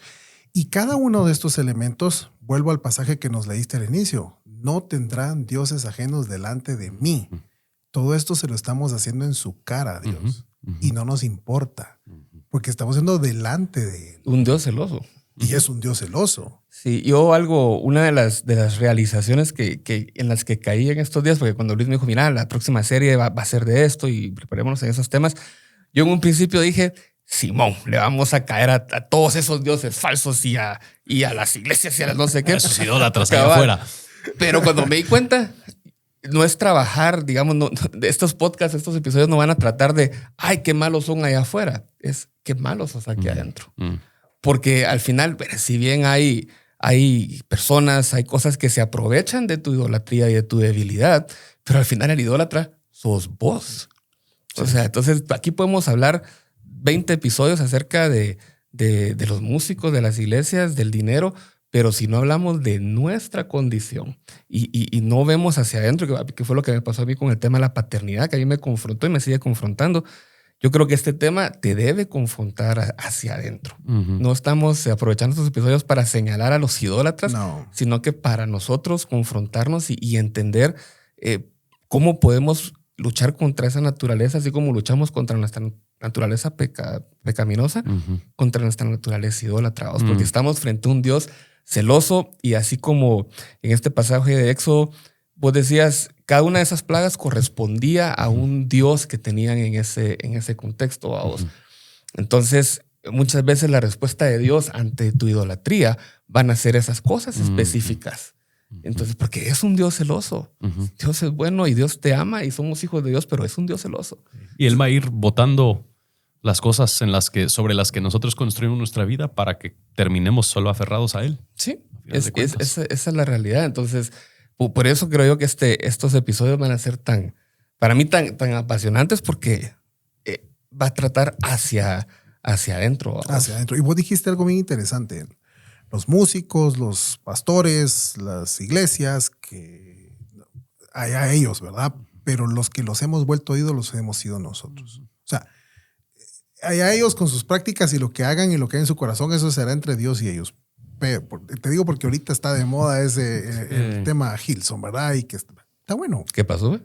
Y cada uno de estos elementos, vuelvo al pasaje que nos leíste al inicio, no tendrán dioses ajenos delante de mí. Todo esto se lo estamos haciendo en su cara a Dios. Y no nos importa, porque estamos haciendo delante de Él. Un Dios celoso. Y es un Dios celoso. Sí, una de las realizaciones en las que caí en estos días, porque cuando Luis me dijo, mira, la próxima serie va a ser de esto y preparémonos en esos temas, yo en un principio dije, Simón, le vamos a caer a todos esos dioses falsos y a las iglesias y a las no sé qué. Esos idólatras allá afuera. Pero cuando me di cuenta, no es trabajar, digamos, estos podcasts, estos episodios no van a tratar de, ay, qué malos son allá afuera. Es qué malos sos aquí adentro. Porque al final, si bien hay personas, hay cosas que se aprovechan de tu idolatría y de tu debilidad, pero al final el idólatra sos vos. Sí. O sea, entonces aquí podemos hablar 20 episodios acerca de los músicos, de las iglesias, del dinero, pero si no hablamos de nuestra condición y no vemos hacia adentro, que fue lo que me pasó a mí con el tema de la paternidad, que a mí me confrontó y me sigue confrontando. Yo creo que este tema te debe confrontar hacia adentro. No estamos aprovechando estos episodios para señalar a los idólatras, sino que para nosotros confrontarnos y entender cómo podemos luchar contra esa naturaleza, así como luchamos contra nuestra naturaleza pecaminosa, contra nuestra naturaleza idólatra, porque estamos frente a un Dios celoso, y así como en este pasaje de Éxodo, vos decías, cada una de esas plagas correspondía a un Dios que tenían en ese contexto, a vos. Entonces, muchas veces la respuesta de Dios ante tu idolatría van a ser esas cosas específicas. Entonces, porque es un Dios celoso. Dios es bueno y Dios te ama y somos hijos de Dios, pero es un Dios celoso. Y Él va a ir botando las cosas sobre las que nosotros construimos nuestra vida para que terminemos solo aferrados a Él. Sí, esa es la realidad. Entonces, por eso creo yo que estos episodios van a ser para mí tan apasionantes, porque va a tratar hacia adentro. Hacia adentro. Y vos dijiste algo bien interesante. Los músicos, los pastores, las iglesias, que a ellos, ¿verdad? Pero los que los hemos vuelto ídolos hemos sido nosotros. O sea, a ellos con sus prácticas y lo que hagan y lo que hay en su corazón, eso será entre Dios y ellos. Pero, te digo porque ahorita está de moda el tema Hillsong, ¿verdad? Y que está bueno. ¿Qué pasó?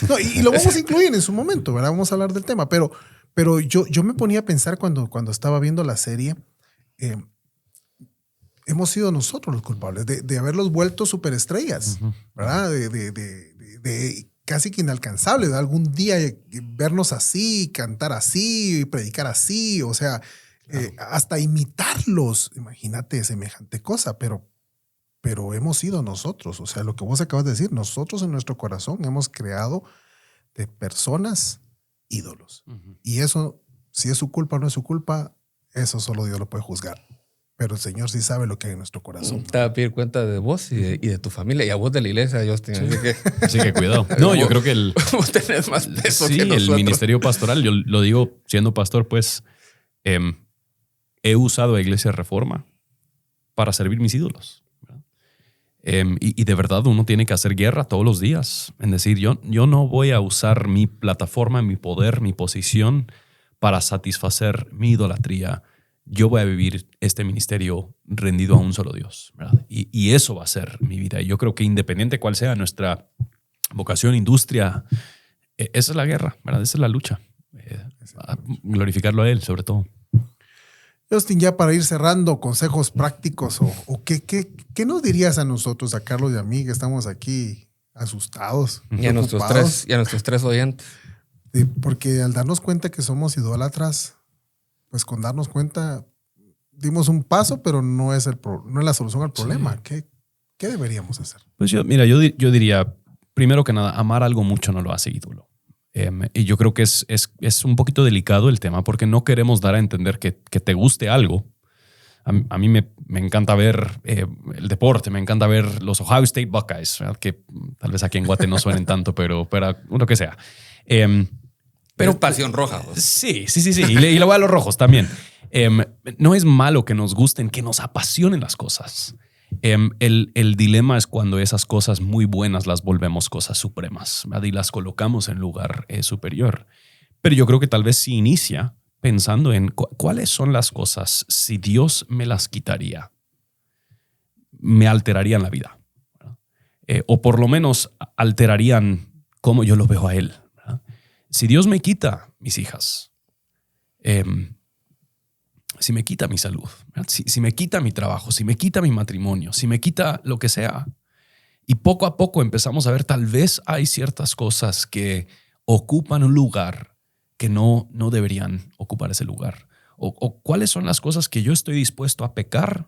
No, y lo vamos a incluir en su momento, ¿verdad? Vamos a hablar del tema. Pero yo me ponía a pensar cuando estaba viendo la serie, hemos sido nosotros los culpables de haberlos vuelto superestrellas, ¿verdad? De casi que inalcanzables, de algún día vernos así, cantar así, predicar así, o sea, hasta imitarlos. Imagínate semejante cosa, pero hemos sido nosotros. O sea, lo que vos acabas de decir, nosotros en nuestro corazón hemos creado de personas ídolos. Y eso, si es su culpa o no es su culpa, eso solo Dios lo puede juzgar. Pero el Señor sí sabe lo que hay en nuestro corazón. Te va a pedir cuenta de vos y de tu familia. Y a vos de la iglesia, Justin. Así que cuidado. No, yo creo que vos tenés más peso que nosotros. El ministerio pastoral, yo lo digo siendo pastor, pues he usado a Iglesia Reforma para servir mis ídolos. Y de verdad uno tiene que hacer guerra todos los días. En decir, yo no voy a usar mi plataforma, mi poder, mi posición para satisfacer mi idolatría. Yo voy a vivir este ministerio rendido a un solo Dios, ¿verdad? Y eso va a ser mi vida. Y yo creo que independiente cuál sea nuestra vocación, industria, esa es la guerra, ¿verdad? Esa es la lucha. Glorificarlo a Él, sobre todo. Justin, ya para ir cerrando, consejos prácticos o ¿qué nos dirías a nosotros, a Carlos y a mí, que estamos aquí asustados? Y a nuestros tres oyentes. Porque al darnos cuenta que somos idólatras, pues con darnos cuenta dimos un paso, pero no es la solución al problema. Sí. ¿Qué deberíamos hacer? Pues yo diría, primero que nada, amar algo mucho no lo hace ídolo. Y yo creo que es un poquito delicado el tema, porque no queremos dar a entender que te guste algo. A mí me encanta ver el deporte, me encanta ver los Ohio State Buckeyes, ¿verdad? Que tal vez aquí en Guate no suenen tanto, pero lo que sea. Pero pasión roja. Sí. Y le voy a los rojos también. No es malo que nos gusten, que nos apasionen las cosas. El dilema es cuando esas cosas muy buenas las volvemos cosas supremas, ¿verdad? Y las colocamos en lugar superior. Pero yo creo que tal vez sí inicia pensando en cuáles son las cosas, si Dios me las quitaría, me alterarían la vida, ¿verdad? O por lo menos alterarían cómo yo lo veo a Él. Si Dios me quita mis hijas, si me quita mi salud, si me quita mi trabajo, si me quita mi matrimonio, si me quita lo que sea, y poco a poco empezamos a ver, tal vez hay ciertas cosas que ocupan un lugar que no deberían ocupar ese lugar. O cuáles son las cosas que yo estoy dispuesto a pecar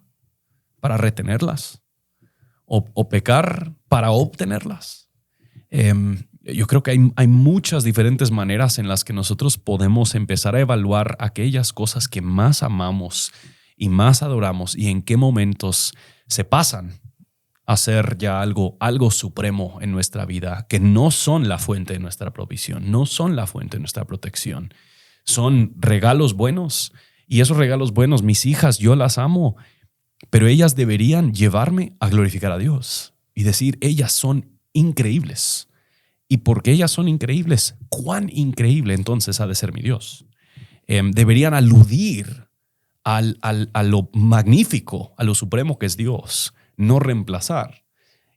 para retenerlas, o pecar para obtenerlas. Yo creo que hay muchas diferentes maneras en las que nosotros podemos empezar a evaluar aquellas cosas que más amamos y más adoramos, y en qué momentos se pasan a ser ya algo supremo en nuestra vida, que no son la fuente de nuestra provisión, no son la fuente de nuestra protección. Son regalos buenos, y esos regalos buenos, mis hijas, yo las amo, pero ellas deberían llevarme a glorificar a Dios y decir, ellas son increíbles. Y porque ellas son increíbles, ¿cuán increíble entonces ha de ser mi Dios? Deberían aludir a lo magnífico, a lo supremo que es Dios, no reemplazar.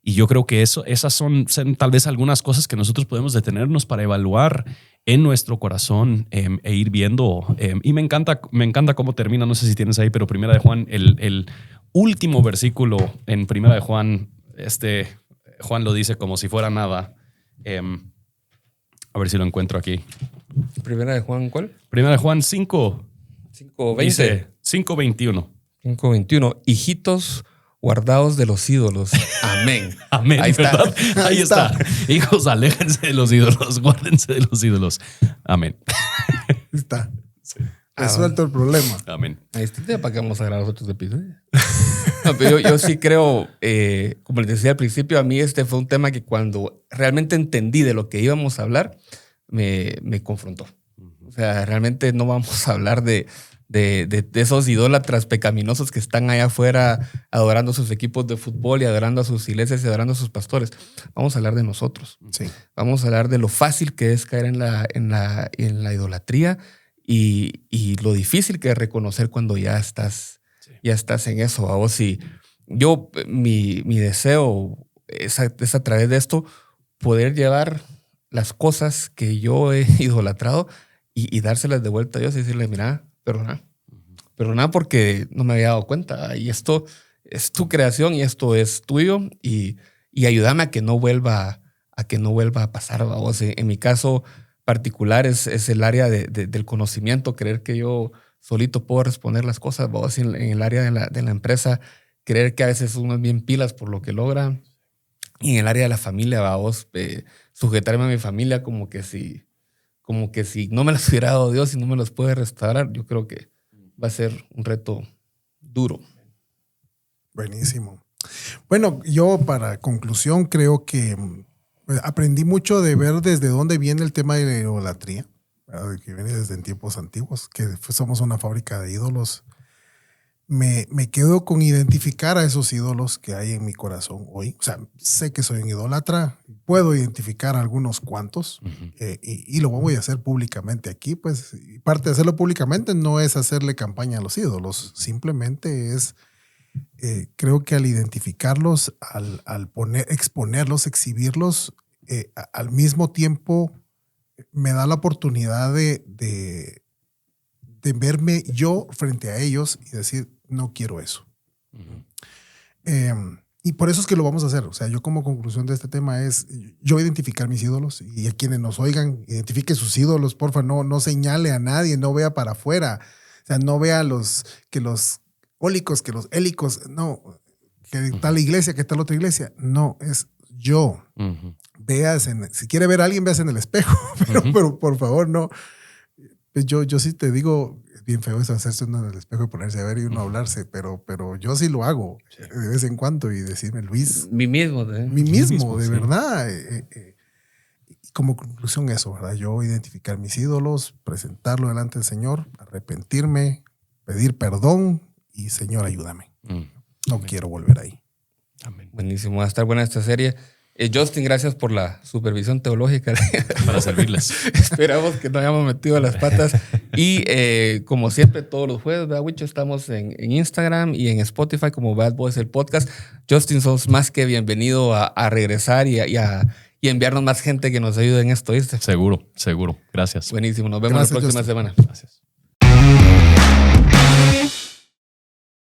Y yo creo que esas son tal vez algunas cosas que nosotros podemos detenernos para evaluar en nuestro corazón e ir viendo. Y me encanta cómo termina, no sé si tienes ahí, pero Primera de Juan, el último versículo en Primera de Juan, Juan lo dice como si fuera nada. A ver si lo encuentro aquí. ¿Primera de Juan cuál? Primera de Juan 5. 5:20. Dice 5:21. 5:21. Hijitos guardados de los ídolos. Amén. Amén. Ahí está. ¿Verdad? Ahí está. Hijos, aléjense de los ídolos, guárdense de los ídolos. Amén. Ahí está. Resuelto el problema. Amén. Ahí está. ¿Para qué vamos a grabar otros episodios? No, pero yo sí creo, como les decía al principio, a mí este fue un tema que cuando realmente entendí de lo que íbamos a hablar, me confrontó. O sea, realmente no vamos a hablar de esos idólatras pecaminosos que están allá afuera adorando a sus equipos de fútbol y adorando a sus iglesias y adorando a sus pastores. Vamos a hablar de nosotros. Sí. Vamos a hablar de lo fácil que es caer en la idolatría y lo difícil que es reconocer cuando ya estás en eso. A vos, y yo, mi deseo es a través de esto poder llevar las cosas que yo he idolatrado y dárselas de vuelta a Dios y decirle, mira, perdona porque no me había dado cuenta. Y esto es tu creación y esto es tuyo y ayúdame a que no vuelva a pasar. Vos. En mi caso particular es el área del conocimiento, creer que yo solito puedo responder las cosas. Vos, en el área de la empresa, creer que a veces uno es bien pilas por lo que logra. Y en el área de la familia, vos, sujetarme a mi familia como que si no me las hubiera dado Dios y no me los puede restaurar, yo creo que va a ser un reto duro. Buenísimo. Bueno, yo para conclusión creo que aprendí mucho de ver desde dónde viene el tema de la idolatría, que viene desde en tiempos antiguos, que somos una fábrica de ídolos. Me quedo con identificar a esos ídolos que hay en mi corazón hoy. O sea, sé que soy un idólatra, puedo identificar algunos cuantos y lo voy a hacer públicamente aquí. Pues parte de hacerlo públicamente no es hacerle campaña a los ídolos, simplemente es, creo que al identificarlos, al exponerlos, exhibirlos, al mismo tiempo me da la oportunidad de verme yo frente a ellos y decir, no quiero eso. Y por eso es que lo vamos a hacer. O sea, yo como conclusión de este tema es yo identificar mis ídolos y a quienes nos oigan, identifique sus ídolos, porfa, no señale a nadie, no vea para afuera. O sea, no vea que los ólicos, que los hélicos, no, que tal iglesia, que tal otra iglesia. No, es yo. Veas, si quiere ver a alguien, veas en el espejo, pero por favor, no. Yo sí te digo, es bien feo eso, hacerse uno en el espejo y ponerse a ver y uno hablarse, pero yo sí lo hago de vez en cuando y decirme, Luis. Mí mismo, de sí. verdad. Como conclusión eso, ¿verdad? Yo identificar mis ídolos, presentarlo delante del Señor, arrepentirme, pedir perdón y Señor, ayúdame. No quiero volver ahí. Amén. Buenísimo, va a estar buena esta serie. Justin, gracias por la supervisión teológica. Para servirles. Esperamos que no hayamos metido las patas. Y como siempre, todos los jueves, ¿verdad, Wicho? Estamos en Instagram y en Spotify como Bad Boys, el podcast. Justin, sos más que bienvenido a regresar y enviarnos más gente que nos ayude en esto, ¿viste? Seguro. Gracias. Buenísimo. Nos vemos la próxima semana. Gracias.